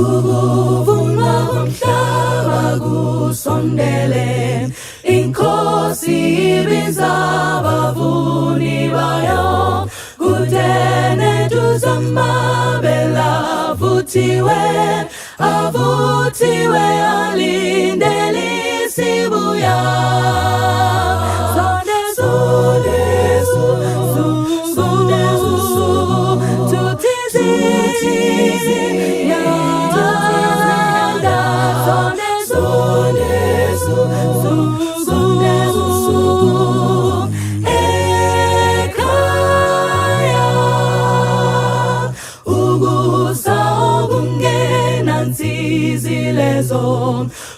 ukuvuma komhlaba kusondele inkosi ibiza abavuni bayo kudene tuzamabela avuthiwe alindele isibuya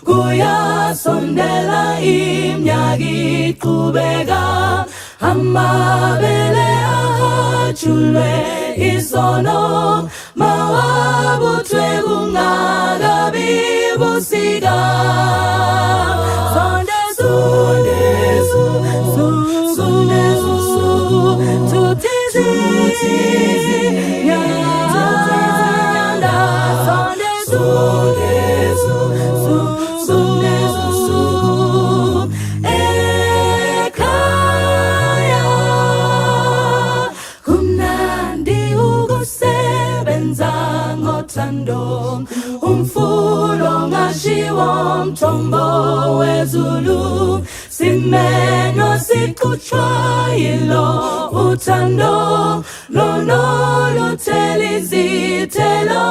kuyasondela iminyaka iqhubeka amabele ahajulwe isono mawabuthwe kungakabi busika umfulo ngashiwo mthombo wezulu simenyo siqhutshwa yilo uthando lolo luthela izithelo